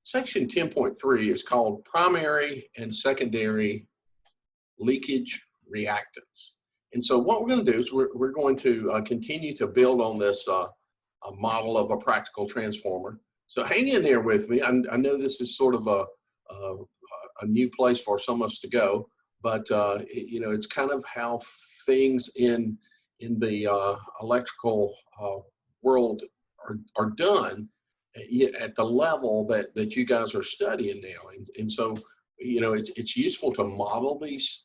Section 10.3 is called primary and secondary leakage reactance. And so what we're going to do is we're going to continue to build on this a model of a practical transformer. So hang in there with me. I know this is sort of a new place for some of us to go, but you know, it's kind of how things in the electrical world are done at the level that you guys are studying now. And so, you know, it's useful to model these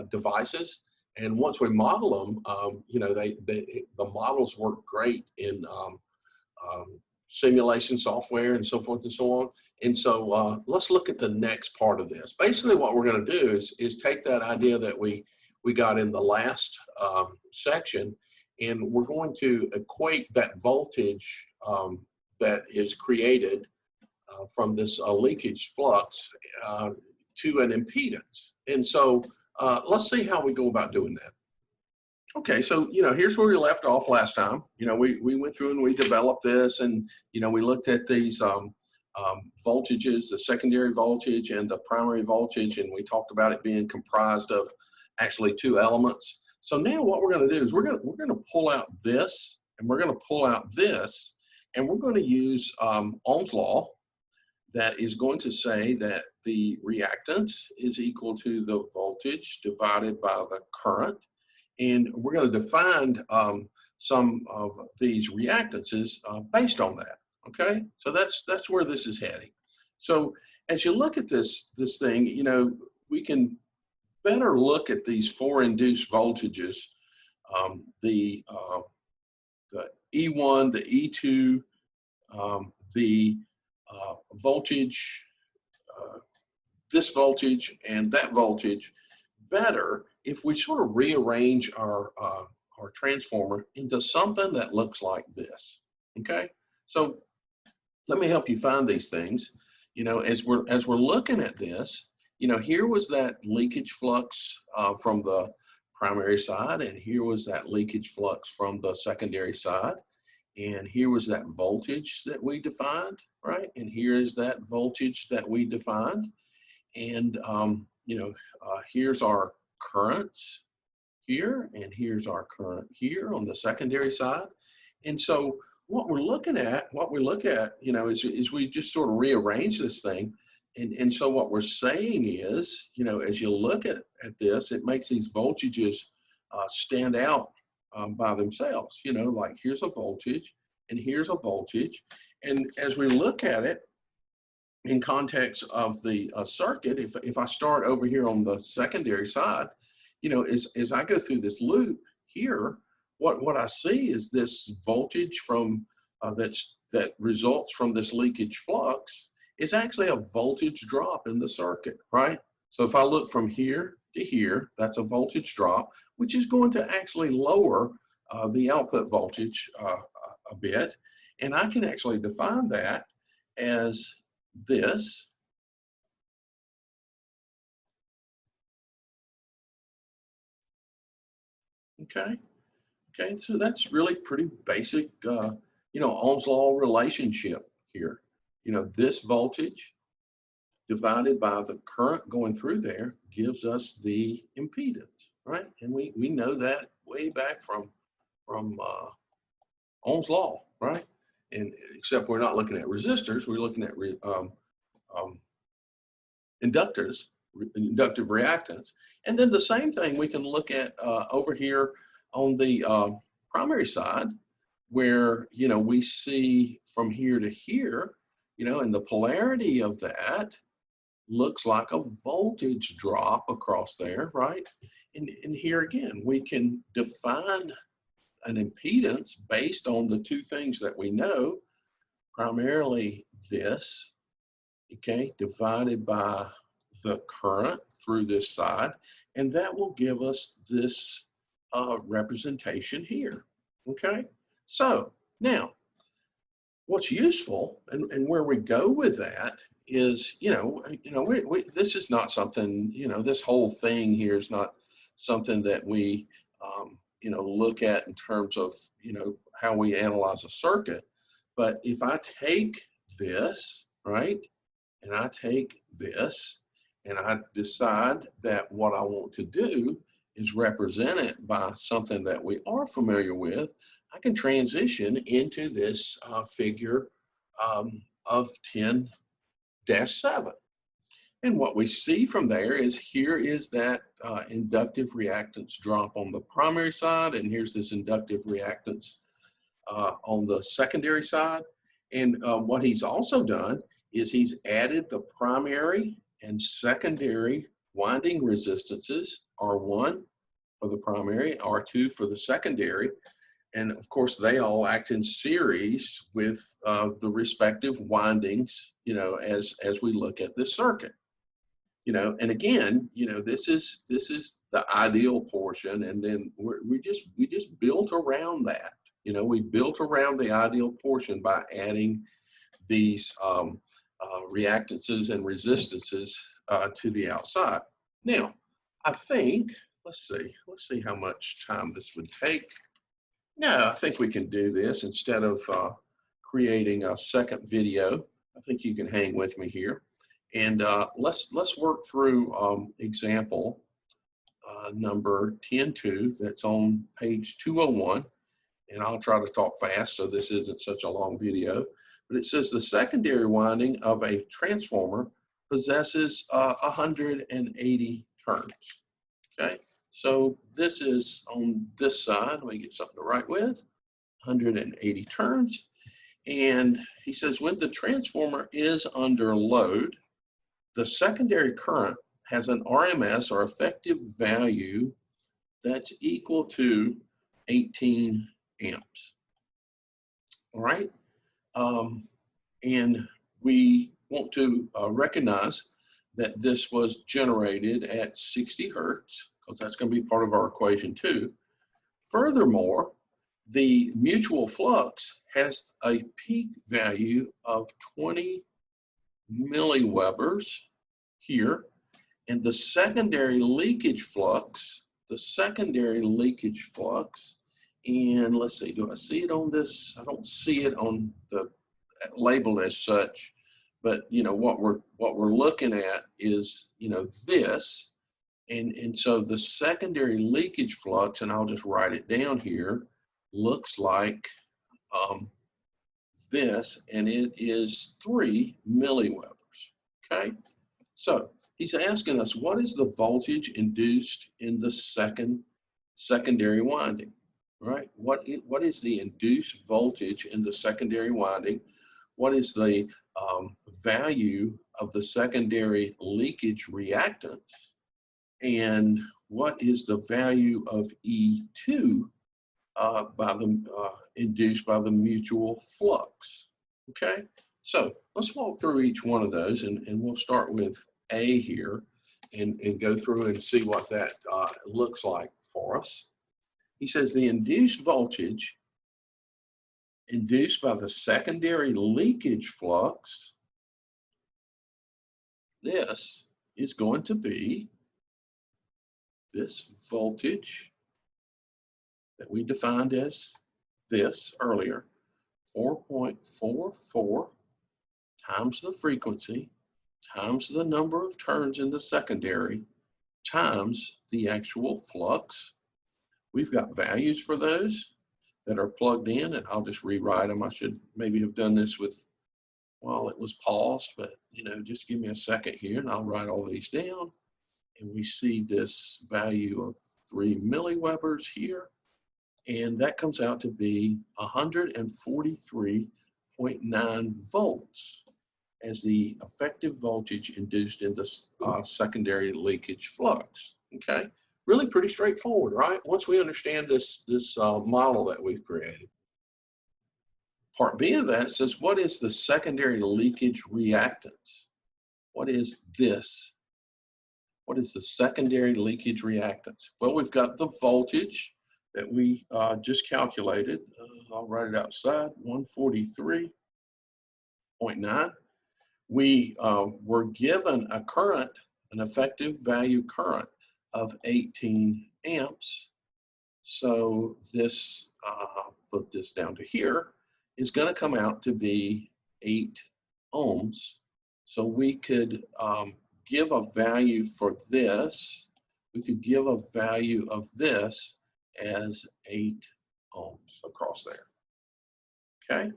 devices. And once we model them, you know, the models work great in simulation software and so forth and so on. And so let's look at the next part of this. Basically what we're going to do is take that idea that we got in the last section, and we're going to equate that voltage that is created from this leakage flux to an impedance. And so let's see how we go about doing that. Okay, so, you know, here's where we left off last time. You know, we went through and we developed this, and, you know, we looked at these voltages, the secondary voltage and the primary voltage, and we talked about it being comprised of actually two elements. So now what we're going to do is we're going to pull out this, and we're going to pull out this, and we're going to use Ohm's law that is going to say that the reactance is equal to the voltage divided by the current. And we're going to define some of these reactances based on that. Okay, so that's where this is heading. So as you look at this thing, you know, we can better look at these four induced voltages, the E1, the E2, the voltage, this voltage, and that voltage better if we sort of rearrange our transformer into something that looks like this. Okay, so let me help you find these things. You know, as we're looking at this, you know, here was that leakage flux from the primary side, and here was that leakage flux from the secondary side, and here was that voltage that we defined, right? And here is that voltage that we defined, and you know, here's our currents here, and here's our current here on the secondary side. And so what we look at, you know, is we just sort of rearrange this thing. And so what we're saying is, you know, as you look at this, it makes these voltages stand out by themselves. You know, like here's a voltage and here's a voltage. And as we look at it in context of the circuit, if I start over here on the secondary side, you know, as I go through this loop here, what I see is this voltage from that results from this leakage flux is actually a voltage drop in the circuit, right? So if I look from here to here, that's a voltage drop, which is going to actually lower the output voltage a bit. And I can actually define that as this. Okay, so that's really pretty basic, you know, Ohm's law relationship here. You know, this voltage divided by the current going through there gives us the impedance, right? And we know that way back from Ohm's law, right? And except we're not looking at resistors, we're looking at inductors, inductive reactance. And then the same thing we can look at over here on the primary side, where, you know, we see from here to here, you know, and the polarity of that looks like a voltage drop across there, right? And here again, we can define an impedance based on the two things that we know, primarily this, okay, divided by the current through this side, and that will give us this representation here, okay? So now, what's useful and where we go with that is, you know, this is not something, you know, this whole thing here is not something that we, you know, look at in terms of, you know, how we analyze a circuit. But if I take this, right, and I take this and I decide that what I want to do is represent it by something that we are familiar with, I can transition into this figure of 10-7. And what we see from there is here is that inductive reactance drop on the primary side, and here's this inductive reactance on the secondary side. And what he's also done is he's added the primary and secondary winding resistances, R1 for the primary, R2 for the secondary. And of course, they all act in series with the respective windings, as we look at this circuit. And again, this is the ideal portion, and then we just built around that. We built around the ideal portion by adding these reactances and resistances to the outside. Now, I think, let's see how much time this would take. No, I think we can do this instead of creating a second video. I think you can hang with me here. And let's work through example number 10.2 that's on page 201. And I'll try to talk fast so this isn't such a long video. But it says the secondary winding of a transformer possesses 180 turns. Okay, so this is on this side. Let me get something to write with. 180 turns. And he says when the transformer is under load, the secondary current has an RMS or effective value that's equal to 18 amps. All right. And we want to recognize that this was generated at 60 hertz, because that's going to be part of our equation too. Furthermore, the mutual flux has a peak value of 20 milliwebers here, and the secondary leakage flux, and let's see, do I see it on this? I don't see it on the label as such, but what we're looking at is this, and so the secondary leakage flux, and I'll just write it down here, looks like this, and it is 3 milliwebers. Okay, so he's asking us, what is the voltage induced in the secondary winding? Right? What is the induced voltage in the secondary winding? What is the value of the secondary leakage reactance? And what is the value of E2 induced by the mutual flux? Okay, so let's walk through each one of those, and we'll start with A here and go through and see what that looks like for us. He says the induced voltage induced by the secondary leakage flux, this is going to be this voltage that we defined as this earlier, 4.44 times the frequency times the number of turns in the secondary times the actual flux. We've got values for those that are plugged in, and I'll just rewrite them. I should maybe have done this while it was paused, but just give me a second here and I'll write all these down. And we see this value of 3 milliwebers here, and that comes out to be 143.9 volts as the effective voltage induced in the secondary leakage flux. Okay, really pretty straightforward, right? Once we understand this model that we've created. Part B of that says, what is the secondary leakage reactance? What is this? What is the secondary leakage reactance? Well, we've got the voltage that we just calculated. I'll write it outside, 143.9. We were given a current, an effective value current of 18 amps. So this, put this down to here, is going to come out to be 8 ohms. So we could give a value for this. We could give a value of this as 8 ohms across there. Okay.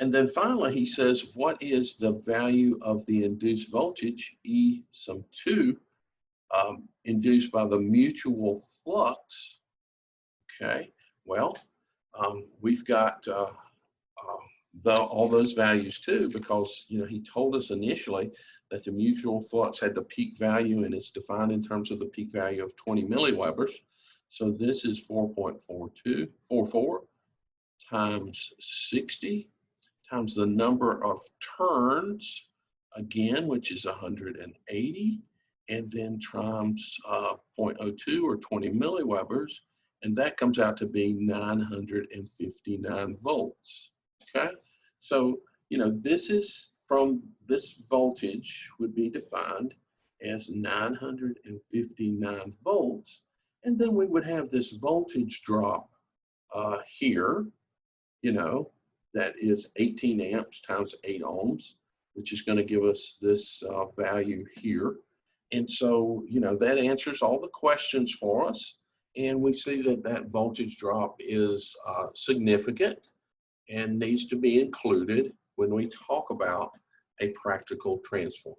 And then finally, he says, what is the value of the induced voltage, E sum 2, induced by the mutual flux? Okay, well, we've got all those values too, because he told us initially that the mutual flux had the peak value, and it's defined in terms of the peak value of 20 milliwebers. So this is 4.4244 times 60 times the number of turns, again, which is 180, and then times 0.02 or 20 milliwebers, and that comes out to be 959 volts. Okay, so this is from this voltage would be defined as 959 volts, and then we would have this voltage drop here, that is 18 amps times 8 ohms, which is going to give us this value here. And so, that answers all the questions for us. And we see that that voltage drop is significant and needs to be included when we talk about a practical transformer.